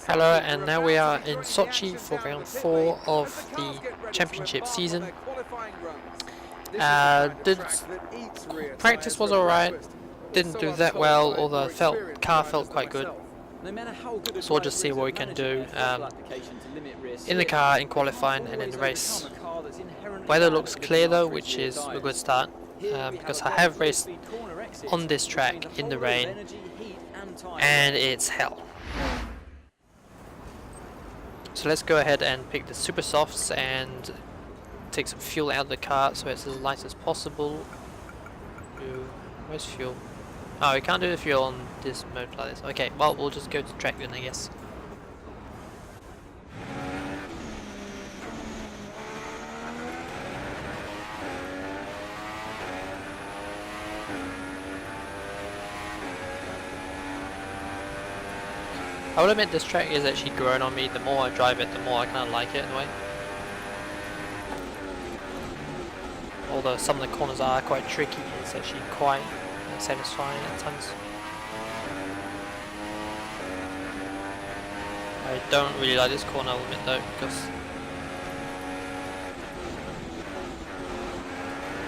Hello, and now we are in Sochi for round 4 of the championship season. Practice was alright, didn't do that well, although car felt quite good. So we'll just see what we can do in the car, in qualifying and in the race. Weather looks clear though, which is a good start, because I have raced on this track in the rain and it's hell. So let's go ahead and pick the super softs and take some fuel out of the car so it's as light as possible. Where's fuel? Oh, we can't do the fuel on this mode like this. Okay, well, we'll just go to track then, I guess. I will admit this track is actually growing on me. The more I drive it, the more I kind of like it in a way. Although some of the corners are quite tricky, it's actually quite satisfying at times. I don't really like this corner, I'll admit though, because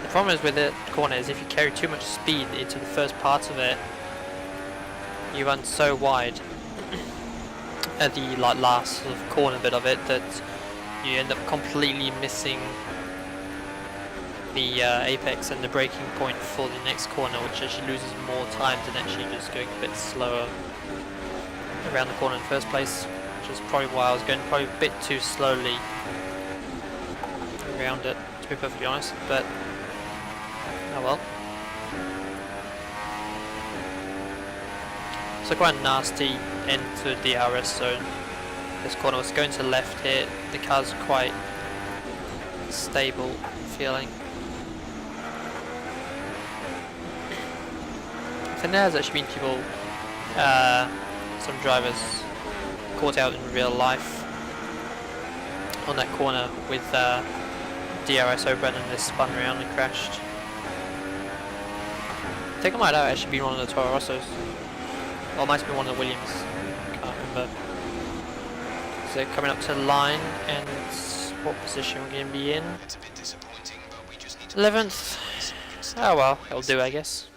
the problem is with the corner is if you carry too much speed into the first part of it, you run so wide at the last sort of corner bit of it that you end up completely missing the apex and the braking point for the next corner, which actually loses more time than actually just going a bit slower around the corner in the first place, which is probably why I was going probably a bit too slowly around it, to be perfectly honest, but oh well. So quite a nasty end to the DRS zone. This corner was going to the left here. The car's quite stable feeling. I think there has actually been people, some drivers caught out in real life on that corner with DRS over and they spun around and crashed. I think I might have actually been one of the Toro Rossos. Or it might have been one of the Williams, can't remember. So coming up to the line, and what position we're going to be in? 11th. Oh well, it'll do I guess.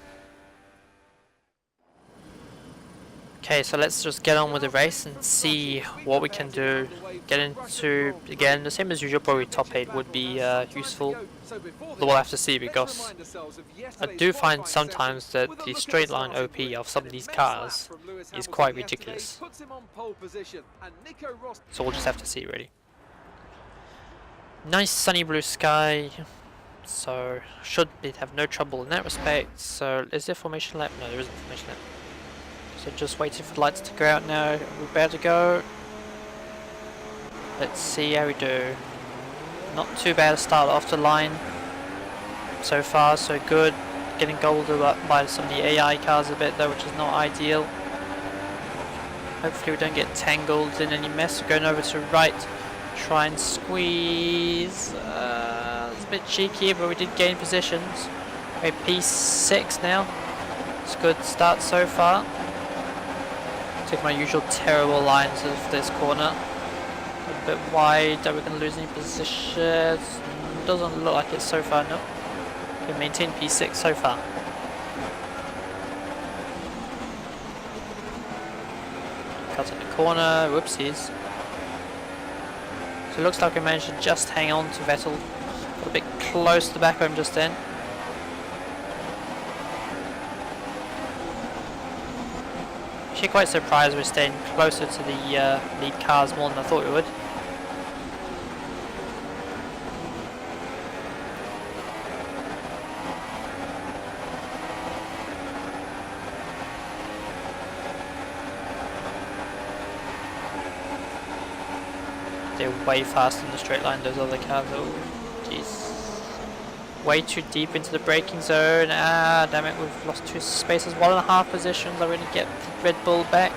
Okay, so let's just get on with the race and see what we can do. Get into, again, the same as usual, probably top 8 would be useful. We'll have to see, because I do find sometimes that the straight line OP of some of these cars is quite ridiculous. So we'll just have to see really. Nice sunny blue sky, so should have no trouble in that respect. So is there formation lap? No, there isn't formation lap. So just waiting for the lights to go out now. We're about to go. Let's see how we do. Not too bad a start off the line. So far so good. Getting gobbled up by some of the AI cars a bit though, which is not ideal. Hopefully we don't get tangled in any mess. We're going over to right. Try and squeeze. It's a bit cheeky, but we did gain positions. We're P6 now. It's a good start so far. Take my usual terrible lines of this corner. A bit wide. Are we going to lose any positions? Doesn't look like it so far, no. We maintain P6 so far. Cut in the corner. Whoopsies. So it looks like we managed to just hang on to Vettel. Got a bit close to the back of him just then. Actually quite surprised we're staying closer to the lead cars more than I thought we would. They're way faster in the straight line, those other cars. Oh, jeez. Way too deep into the braking zone. Ah, damn it, we've lost 2 spaces, 1.5 positions. I'm going to get Red Bull back.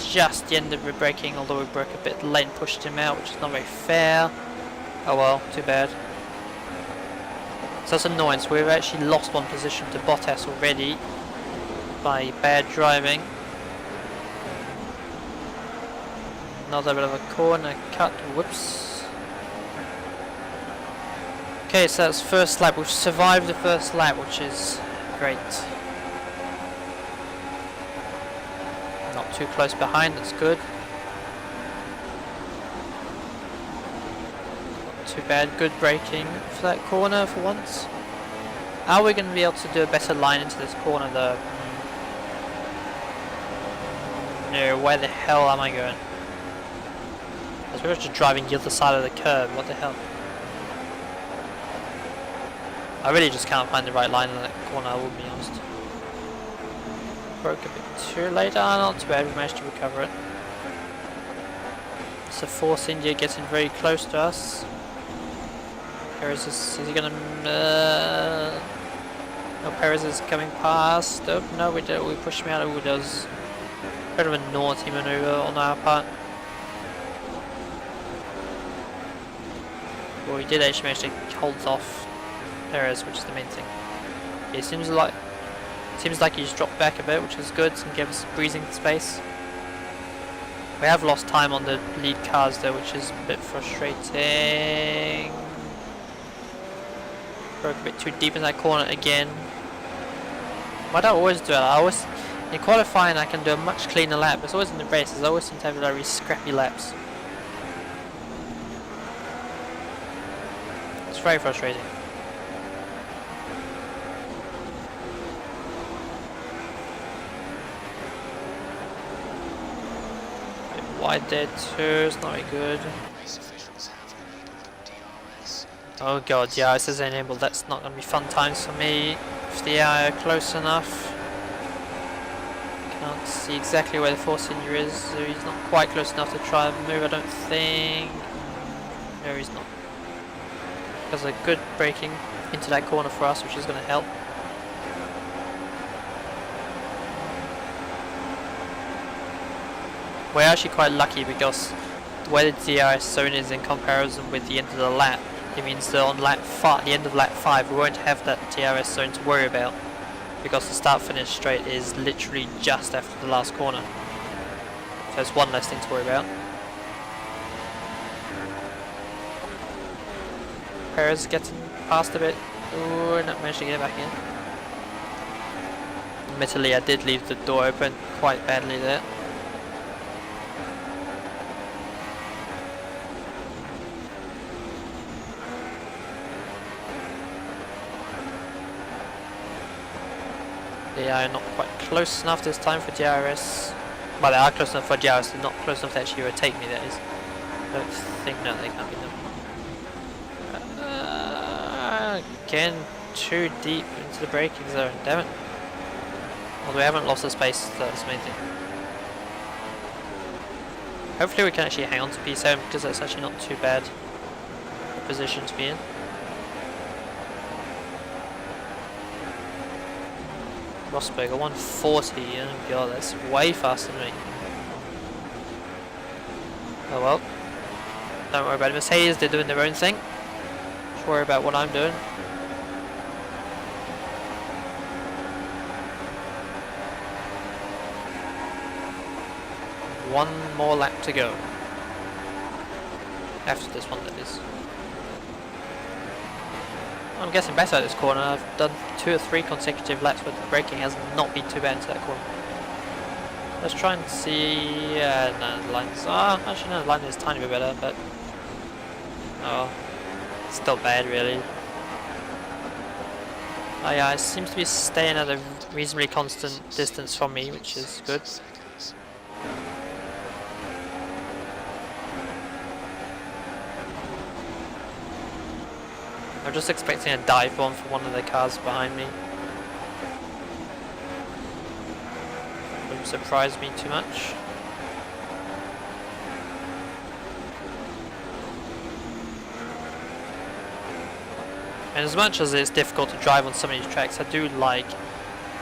Just the end of the braking, although we broke a bit late and pushed him out, which is not very fair. Oh well, too bad. So that's annoying, so we've actually lost 1 position to Bottas already by bad driving. another bit of a corner cut. Whoops. Okay, so that's first lap. We've survived the first lap, which is great. Not too close behind, that's good. Not too bad, good braking for that corner for once. Are we going to be able to do a better line into this corner though? No, where the hell am I going? I was supposed to driving the other side of the curb, what the hell? I really just can't find the right line in that corner, I will be honest. Broke a bit too late, not too bad, we managed to recover it. So Force India getting very close to us. Perez is he gonna... no, Perez is coming past. Oh, no, we pushed him out. Oh, it was a bit of a naughty maneuver on our part. Well, we did actually manage to hold off Perez, which is the main thing. It seems like he's dropped back a bit, which is good and gives us breathing space. We have lost time on the lead cars though, which is a bit frustrating. Broke a bit too deep in that corner again. Why do I always do it? In qualifying I can do a much cleaner lap, but it's always in the races, I always seem to have very scrappy laps. It's very frustrating. Wide there too, it's not very good. Oh god, DRS is enabled, that's not going to be fun times for me. If the AI are close enough. Can't see exactly where the Force India is, so he's not quite close enough to try and move, I don't think. No, he's not. There's a good braking into that corner for us, which is going to help. We're actually quite lucky because where the DRS zone is in comparison with the end of the lap, it means that on the end of lap 5 we won't have that DRS zone to worry about because the start finish straight is literally just after the last corner. So it's one less thing to worry about. Perez getting past a bit. Ooh, not managed to get back in. Admittedly I did leave the door open quite badly there. They are not quite close enough this time for DRS. Well, they are close enough for DRS, they're not close enough to actually overtake me, that is. I don't think, no, they can't be them. Again, too deep into the braking zone, damn it. Although we haven't lost the space, that's the main thing. Hopefully we can actually hang on to P7 because that's actually not too bad a position to be in. Rosberg, a 140, oh god, that's way faster than me. Oh well. Don't worry about it. Mercedes, they're doing their own thing. Just worry about what I'm doing. One more lap to go. After this one, that is. I'm getting better at this corner. I've done 2 or 3 consecutive laps, but the braking has not been too bad into that corner. Let's try and see. No, the line's. Actually, no, the line is a tiny bit better, but. Oh. It's still bad, really. Oh, yeah, it seems to be staying at a reasonably constant distance from me, which is good. I'm just expecting a dive bomb from one of the cars behind me. Wouldn't surprise me too much. And as much as it's difficult to drive on some of these tracks, I do like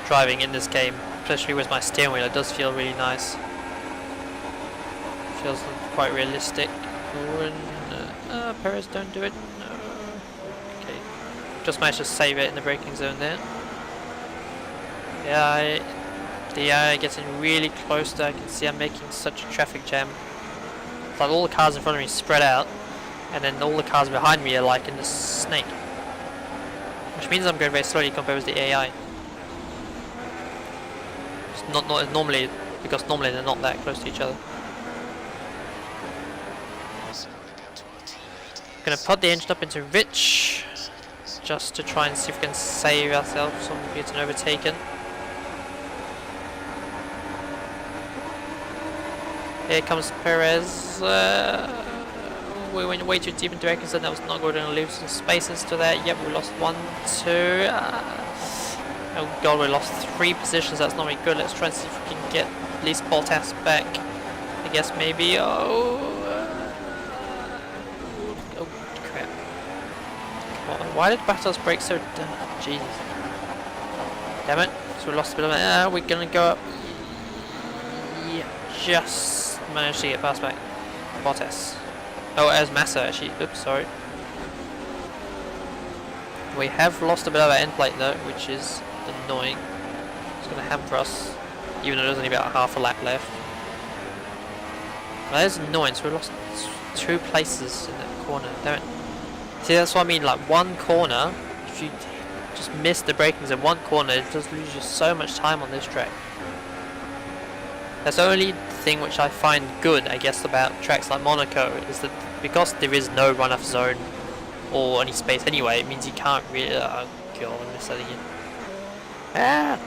driving in this game, especially with my steering wheel. It does feel really nice. Feels quite realistic. Perez, don't do it. Just managed to save it in the braking zone there. Yeah, the AI getting really close there. I can see I'm making such a traffic jam. like all the cars in front of me spread out, and then all the cars behind me are like in the snake. Which means I'm going very slowly compared with the AI. It's not normally, because normally they're not that close to each other. Gonna put the engine up into rich, just to try and see if we can save ourselves from getting overtaken. Here comes Perez. We went way too deep into Atkinson, so that was not good. We're going to lose some spaces to that. Yep, we lost 1, 2. Oh god, we lost 3 positions. That's not very good. Let's try and see if we can get at least Bottas back. I guess maybe. Oh crap. Come on. Why did Bottas break so. Jesus. Damn it. So we lost a bit of it. We're going to go up. Yeah, just managed to get past back. Bottas. Oh, it was Massa actually. Oops, sorry. We have lost a bit of our end plate though, which is annoying. It's going to hamper us, even though there's only about half a lap left. Well, that is annoying, so we lost 2 places in that corner. Damn it. See, that's what I mean, like one corner, if you just miss the brakings in one corner, it just loses you so much time on this track. That's the only thing which I find good, I guess, about tracks like Monaco, is that because there is no run-off zone or any space anyway, it means you can't really. Oh god, I missed that again. Ah!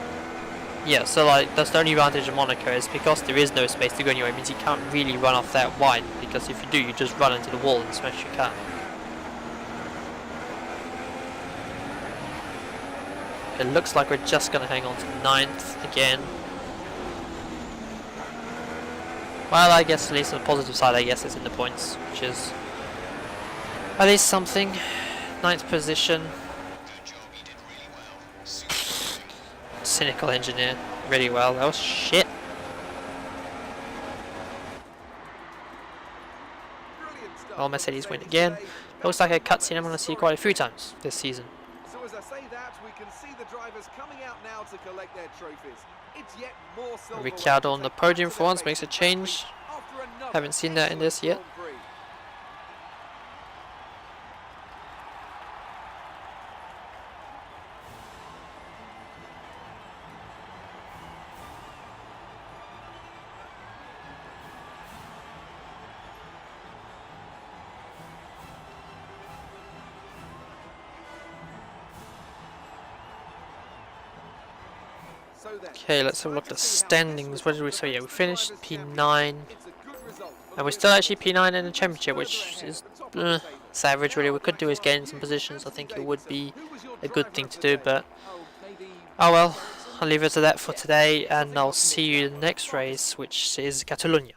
Yeah, so like that's the only advantage of Monaco, is because there is no space to go anywhere, it means you can't really run off that wide, because if you do, you just run into the wall and smash your car. It looks like we're just going to hang on to 9th again. Well, I guess at least on the positive side, I guess it's in the points, which is at least something. 9th position. Cynical engineer, really well. That was shit. Well, Mercedes win again. Looks like a cutscene I'm going to see quite a few times this season. So as I say that, we can see the drivers coming out now to collect their trophies. It's yet more Ricciardo on the podium for once makes a change. Haven't seen that in this yet. Okay, let's have a look at the standings. What did we say? Yeah, we finished P9. And we're still actually P9 in the championship, which is it's average really. We could do is gain some positions. I think it would be a good thing to do, but oh well. I'll leave it to that for today, and I'll see you in the next race, which is Catalunya.